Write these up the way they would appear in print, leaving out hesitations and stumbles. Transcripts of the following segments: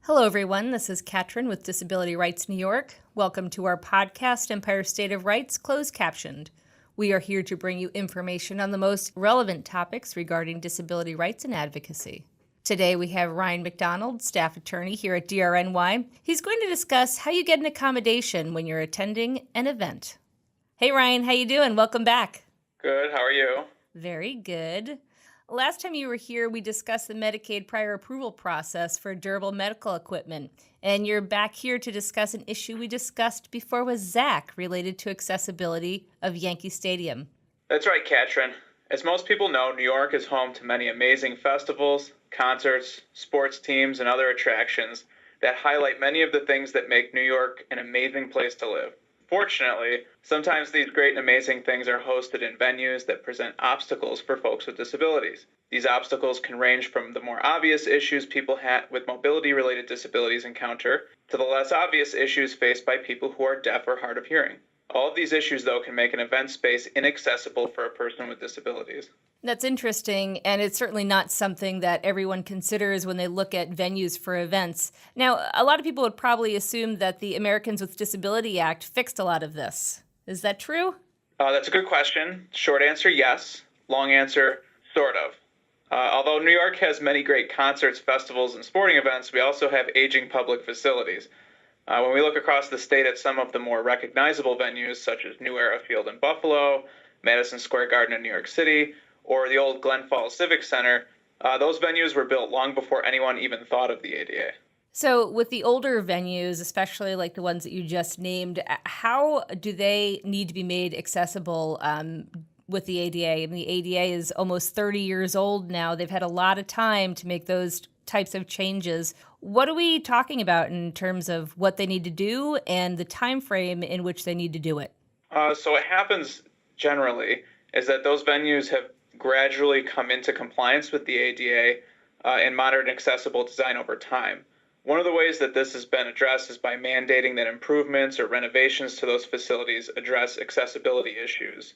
Hello, everyone. This is Katrin with Disability Rights New York. Welcome to our podcast, Empire State of Rights, closed captioned. We are here to bring you information on the most relevant topics regarding disability rights and advocacy. Today, we have Ryan McDonald, staff attorney here at DRNY. He's going to discuss how you get an accommodation when you're attending an event. Hey, Ryan, how you doing? Welcome back. Good. How are you? Very good. Last time you were here, we discussed the Medicaid prior approval process for durable medical equipment. And you're back here to discuss an issue we discussed before with Zach related to accessibility of Yankee Stadium. That's right, Katrin. As most people know, New York is home to many amazing festivals, concerts, sports teams, and other attractions that highlight many of the things that make New York an amazing place to live. Fortunately, sometimes these great and amazing things are hosted in venues that present obstacles for folks with disabilities. These obstacles can range from the more obvious issues people with mobility-related disabilities encounter to the less obvious issues faced by people who are deaf or hard of hearing. All of these issues, though, can make an event space inaccessible for a person with disabilities. That's interesting, and it's certainly not something that everyone considers when they look at venues for events. Now, a lot of people would probably assume that the Americans with Disability Act fixed a lot of this. Is that true? That's a good question. Short answer, yes. Long answer, sort of. Although New York has many great concerts, festivals, and sporting events, we also have aging public facilities. When we look across the state at some of the more recognizable venues, such as New Era Field in Buffalo, Madison Square Garden in New York City, or the old Glen Falls Civic Center, those venues were built long before anyone even thought of the ADA. So with the older venues, especially like the ones that you just named, how do they need to be made accessible with the ADA? I mean, the ADA is almost 30 years old now. They've had a lot of time to make those types of changes. What are we talking about in terms of what they need to do and the time frame in which they need to do it? So what happens generally is that those venues have gradually come into compliance with the ADA and modern accessible design over time. One of the ways that this has been addressed is by mandating that improvements or renovations to those facilities address accessibility issues.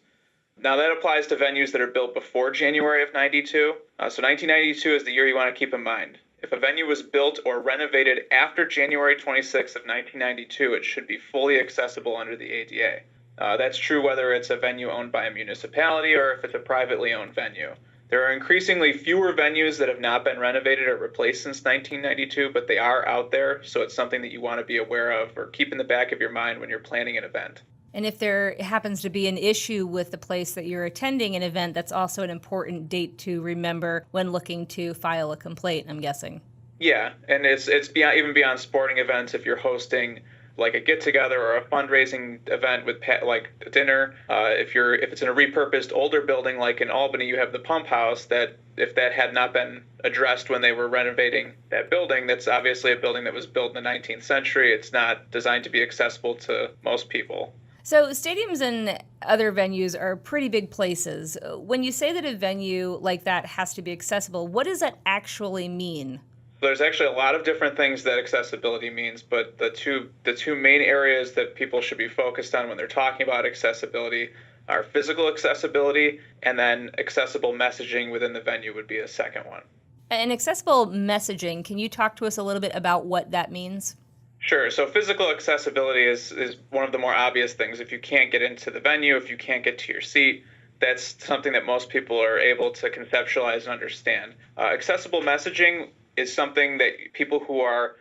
Now, that applies to venues that are built before January of 92. So 1992 is the year you want to keep in mind. If a venue was built or renovated after January 26th of 1992, it should be fully accessible under the ADA. That's true whether it's a venue owned by a municipality or if it's a privately owned venue. There are increasingly fewer venues that have not been renovated or replaced since 1992, but they are out there, so it's something that you want to be aware of or keep in the back of your mind when you're planning an event. And if there happens to be an issue with the place that you're attending an event, that's also an important date to remember when looking to file a complaint, I'm guessing. Yeah, and it's beyond, even beyond sporting events. If you're hosting like a get-together or a fundraising event with like a dinner, if it's in a repurposed older building like in Albany, you have the pump house. That if that had not been addressed when they were renovating that building, that's obviously a building that was built in the 19th century. It's not designed to be accessible to most people. So stadiums and other venues are pretty big places. When you say that a venue like that has to be accessible, what does that actually mean? There's actually a lot of different things that accessibility means, but the two main areas that people should be focused on when they're talking about accessibility are physical accessibility, and then accessible messaging within the venue would be a second one. And accessible messaging, can you talk to us a little bit about what that means? Sure. So physical accessibility is one of the more obvious things. If you can't get into the venue, if you can't get to your seat, that's something that most people are able to conceptualize and understand. Accessible messaging is something that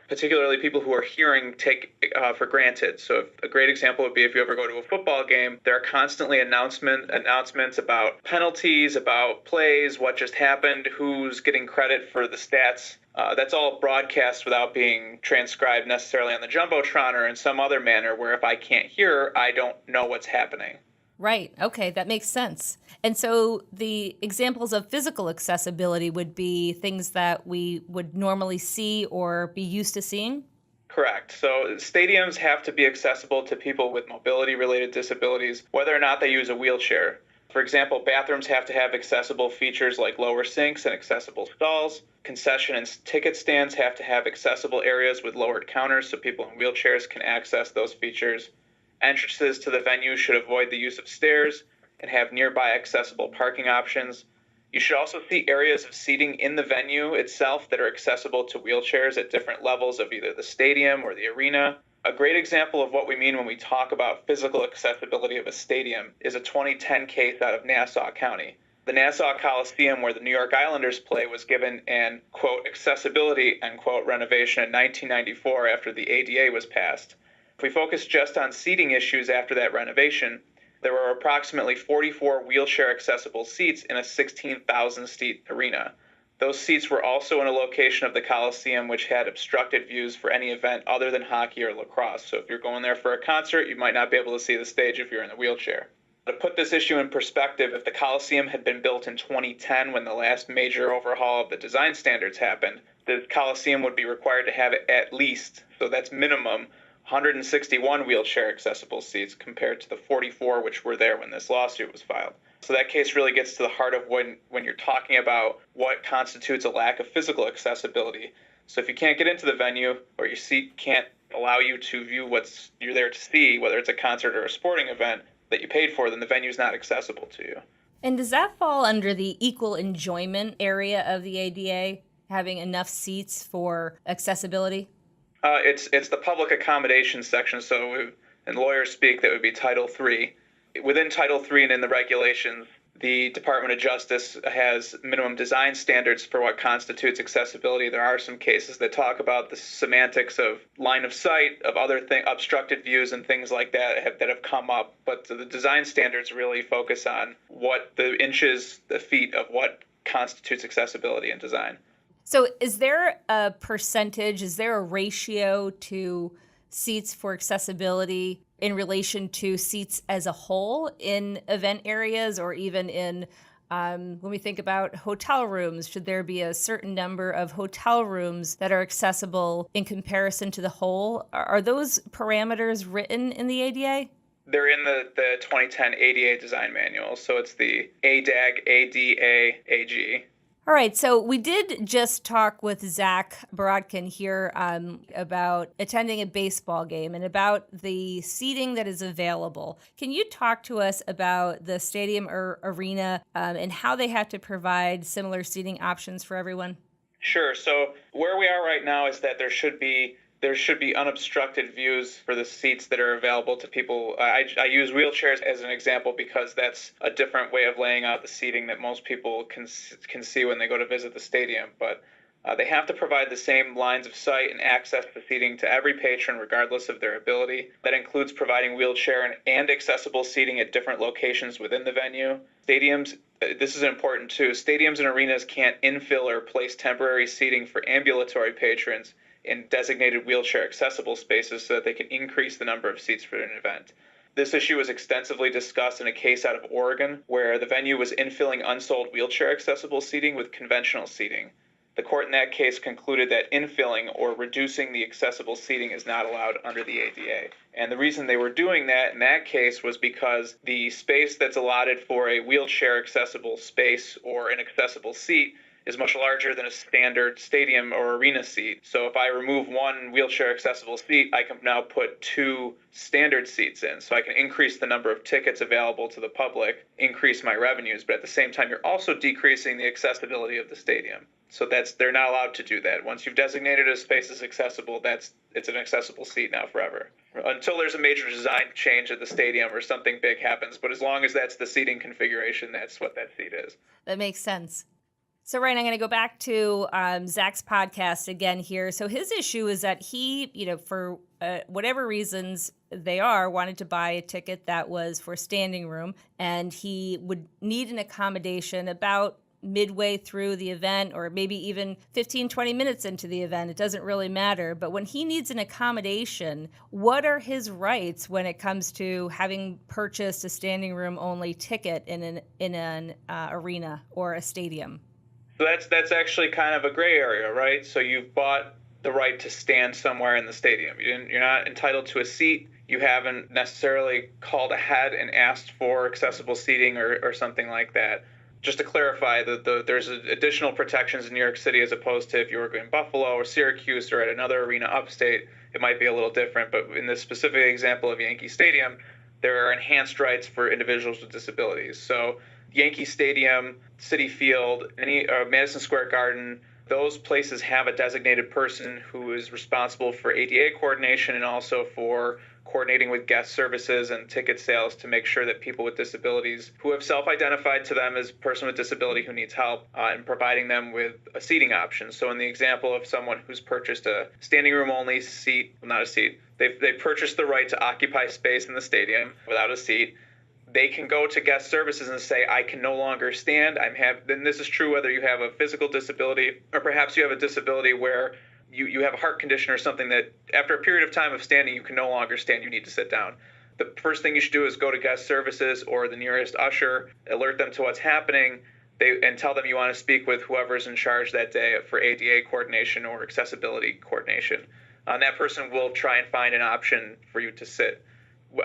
particularly people who are hearing, take for granted. So a great example would be if you ever go to a football game, there are constantly announcements about penalties, about plays, what just happened, who's getting credit for the stats. That's all broadcast without being transcribed necessarily on the Jumbotron or in some other manner where if I can't hear, I don't know what's happening. Right. Okay, that makes sense. And so the examples of physical accessibility would be things that we would normally see or be used to seeing? Correct. So stadiums have to be accessible to people with mobility-related disabilities, whether or not they use a wheelchair. For example, bathrooms have to have accessible features like lower sinks and accessible stalls. Concession and ticket stands have to have accessible areas with lowered counters so people in wheelchairs can access those features. Entrances to the venue should avoid the use of stairs and have nearby accessible parking options. You should also see areas of seating in the venue itself that are accessible to wheelchairs at different levels of either the stadium or the arena. A great example of what we mean when we talk about physical accessibility of a stadium is a 2010 case out of Nassau County. The Nassau Coliseum, where the New York Islanders play, was given an, quote, accessibility, unquote, renovation in 1994 after the ADA was passed. If we focus just on seating issues after that renovation, there were approximately 44 wheelchair-accessible seats in a 16,000-seat arena. Those seats were also in a location of the Coliseum which had obstructed views for any event other than hockey or lacrosse. So if you're going there for a concert, you might not be able to see the stage if you're in a wheelchair. To put this issue in perspective, if the Coliseum had been built in 2010 when the last major overhaul of the design standards happened, the Coliseum would be required to have at least, so that's minimum, 161 wheelchair accessible seats compared to the 44 which were there when this lawsuit was filed. So that case really gets to the heart of when you're talking about what constitutes a lack of physical accessibility. So if you can't get into the venue or your seat can't allow you to view what you're there to see, whether it's a concert or a sporting event that you paid for, then the venue's not accessible to you. And does that fall under the equal enjoyment area of the ADA, having enough seats for accessibility? It's the public accommodations section, so in lawyers speak, that would be Title III. Within Title III and in the regulations, the Department of Justice has minimum design standards for what constitutes accessibility. There are some cases that talk about the semantics of line of sight, of other obstructed views and things like that that have come up. But the design standards really focus on what the inches, the feet of what constitutes accessibility in design. So is there a percentage, is there a ratio to seats for accessibility in relation to seats as a whole in event areas, or even in, when we think about hotel rooms, should there be a certain number of hotel rooms that are accessible in comparison to the whole? Are those parameters written in the ADA? They're in the 2010 ADA design manual, so it's the ADAG, ADA, AG. All right, so we did just talk with Zach Borodkin here about attending a baseball game and about the seating that is available. Can you talk to us about the stadium or arena and how they have to provide similar seating options for everyone? Sure. So where we are right now is that there should be unobstructed views for the seats that are available to people. I use wheelchairs as an example because that's a different way of laying out the seating that most people can see when they go to visit the stadium. But they have to provide the same lines of sight and access to seating to every patron regardless of their ability. That includes providing wheelchair and accessible seating at different locations within the venue. Stadiums, this is important too, stadiums and arenas can't infill or place temporary seating for ambulatory patrons in designated wheelchair accessible spaces so that they can increase the number of seats for an event. This issue was extensively discussed in a case out of Oregon where the venue was infilling unsold wheelchair accessible seating with conventional seating. The court in that case concluded that infilling or reducing the accessible seating is not allowed under the ADA. And the reason they were doing that in that case was because the space that's allotted for a wheelchair accessible space or an accessible seat is much larger than a standard stadium or arena seat. So if I remove one wheelchair accessible seat, I can now put two standard seats in. So I can increase the number of tickets available to the public, increase my revenues, but at the same time, you're also decreasing the accessibility of the stadium. So they're not allowed to do that. Once you've designated a space as accessible, it's an accessible seat now forever. Until there's a major design change at the stadium or something big happens. But as long as that's the seating configuration, that's what that seat is. That makes sense. So, Ryan, I'm going to go back to Zach's podcast again here. So his issue is that he, for whatever reasons they are, wanted to buy a ticket that was for standing room, and he would need an accommodation about midway through the event or maybe even 15, 20 minutes into the event. It doesn't really matter. But when he needs an accommodation, what are his rights when it comes to having purchased a standing room only ticket in an arena or a stadium? So that's actually kind of a gray area, right? So you've bought the right to stand somewhere in the stadium. You're not entitled to a seat. You haven't necessarily called ahead and asked for accessible seating or something like that. Just to clarify, there's additional protections in New York City as opposed to if you were in Buffalo or Syracuse or at another arena upstate, it might be a little different. But in this specific example of Yankee Stadium, there are enhanced rights for individuals with disabilities. So Yankee Stadium, Citi Field, Madison Square Garden, those places have a designated person who is responsible for ADA coordination and also for coordinating with guest services and ticket sales to make sure that people with disabilities who have self-identified to them as a person with disability who needs help and providing them with a seating option. So in the example of someone who's purchased a standing room only seat, well, not a seat, they purchased the right to occupy space in the stadium without a seat. They can go to guest services and say, I can no longer stand. Then this is true whether you have a physical disability or perhaps you have a disability where you have a heart condition or something that after a period of time of standing, you can no longer stand. You need to sit down. The first thing you should do is go to guest services or the nearest usher, alert them to what's happening, and tell them you want to speak with whoever's in charge that day for ADA coordination or accessibility coordination. And that person will try and find an option for you to sit.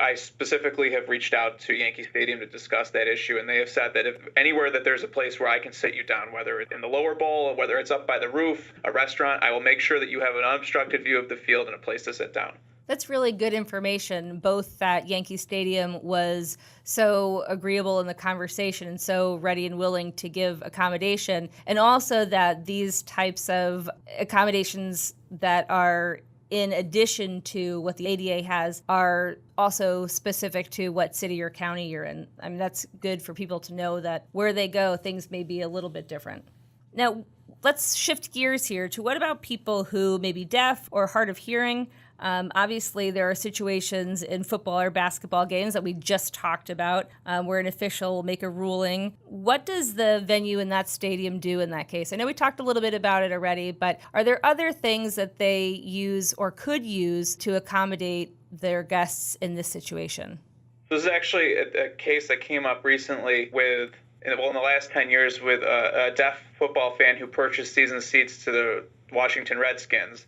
I specifically have reached out to Yankee Stadium to discuss that issue, and they have said that if anywhere that there's a place where I can sit you down, whether it's in the lower bowl or whether it's up by the roof, a restaurant, I will make sure that you have an unobstructed view of the field and a place to sit down. That's really good information, both that Yankee Stadium was so agreeable in the conversation and so ready and willing to give accommodation, and also that these types of accommodations that are in addition to what the ADA has are also specific to what city or county you're in. I mean, that's good for people to know that where they go, things may be a little bit different. Now, let's shift gears here to what about people who may be deaf or hard of hearing? Obviously, there are situations in football or basketball games that we just talked about where an official will make a ruling. What does the venue in that stadium do in that case? I know we talked a little bit about it already, but are there other things that they use or could use to accommodate their guests in this situation? This is actually a case that came up recently in the last 10 years with a deaf football fan who purchased season seats to the Washington Redskins.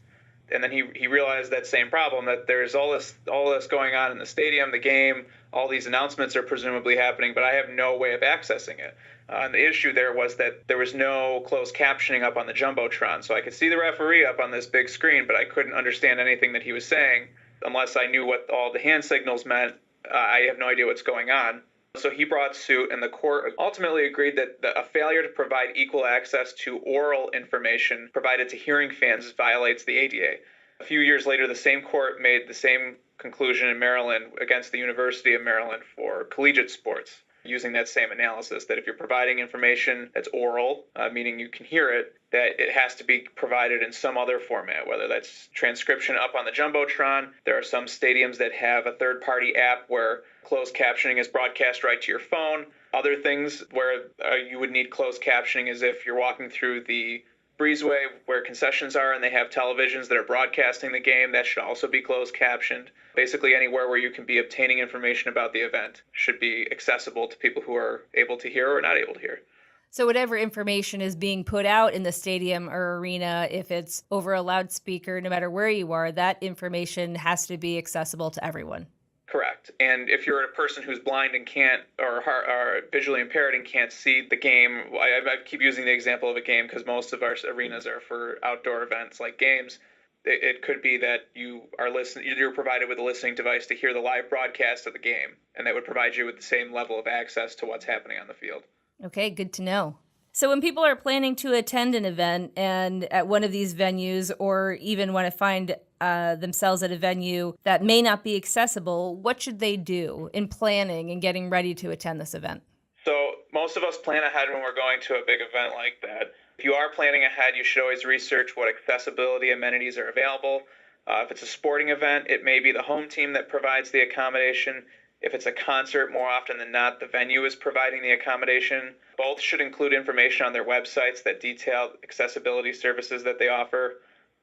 And then he realized that same problem, that there's all this going on in the stadium, the game, all these announcements are presumably happening, but I have no way of accessing it. And the issue there was that there was no closed captioning up on the Jumbotron. So I could see the referee up on this big screen, but I couldn't understand anything that he was saying unless I knew what all the hand signals meant. I have no idea what's going on. So he brought suit, and the court ultimately agreed that a failure to provide equal access to oral information provided to hearing fans violates the ADA. A few years later, the same court made the same conclusion in Maryland against the University of Maryland for collegiate sports, using that same analysis, that if you're providing information that's oral, meaning you can hear it, that it has to be provided in some other format, whether that's transcription up on the Jumbotron. There are some stadiums that have a third-party app where closed captioning is broadcast right to your phone. Other things where you would need closed captioning is if you're walking through the breezeway where concessions are and they have televisions that are broadcasting the game, that should also be closed captioned. Basically anywhere where you can be obtaining information about the event should be accessible to people who are able to hear or not able to hear. So whatever information is being put out in the stadium or arena, if it's over a loudspeaker, no matter where you are, that information has to be accessible to everyone. Correct. And if you're a person who's blind and can't, or visually impaired and can't see the game, I keep using the example of a game because most of our arenas are for outdoor events like games. It could be that you're provided with a listening device to hear the live broadcast of the game, and that would provide you with the same level of access to what's happening on the field. Okay, good to know. So when people are planning to attend an event and at one of these venues, or even want to find themselves at a venue that may not be accessible, what should they do in planning and getting ready to attend this event? So most of us plan ahead when we're going to a big event like that. If you are planning ahead, you should always research what accessibility amenities are available. If it's a sporting event, it may be the home team that provides the accommodation. If it's a concert, more often than not, the venue is providing the accommodation. Both should include information on their websites that detail accessibility services that they offer.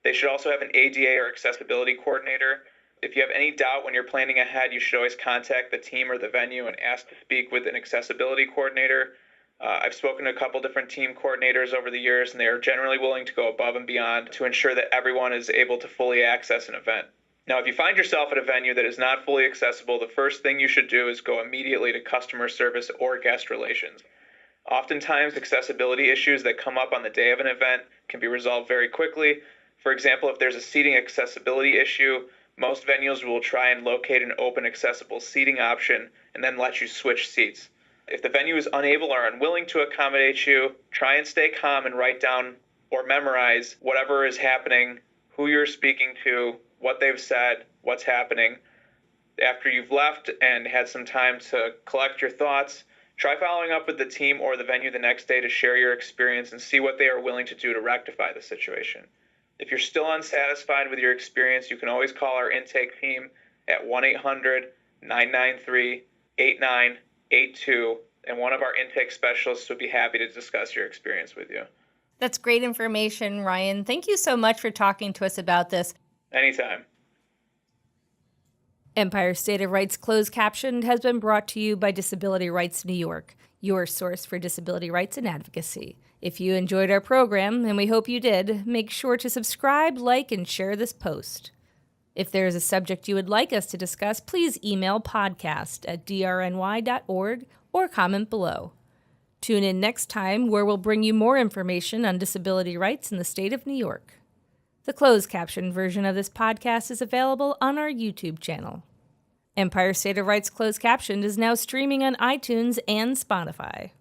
They should also have an ADA or accessibility coordinator. If you have any doubt when you're planning ahead, you should always contact the team or the venue and ask to speak with an accessibility coordinator. I've spoken to a couple different team coordinators over the years, and they are generally willing to go above and beyond to ensure that everyone is able to fully access an event. Now, if you find yourself at a venue that is not fully accessible, the first thing you should do is go immediately to customer service or guest relations. Oftentimes, accessibility issues that come up on the day of an event can be resolved very quickly. For example, if there's a seating accessibility issue, most venues will try and locate an open accessible seating option and then let you switch seats. If the venue is unable or unwilling to accommodate you, try and stay calm and write down or memorize whatever is happening, who you're speaking to, what they've said, what's happening. After you've left and had some time to collect your thoughts, try following up with the team or the venue the next day to share your experience and see what they are willing to do to rectify the situation. If you're still unsatisfied with your experience, you can always call our intake team at 1-800-993-8982, and one of our intake specialists would be happy to discuss your experience with you. That's great information, Ryan. Thank you so much for talking to us about this. Anytime. Empire State of Rights Closed Captioned has been brought to you by Disability Rights New York, your source for disability rights and advocacy. If you enjoyed our program, and we hope you did, make sure to subscribe, like, and share this post. If there is a subject you would like us to discuss, please email podcast@drny.org or comment below. Tune in next time where we'll bring you more information on disability rights in the state of New York. The closed caption version of this podcast is available on our YouTube channel. Empire State of Rights Closed Captioned is now streaming on iTunes and Spotify.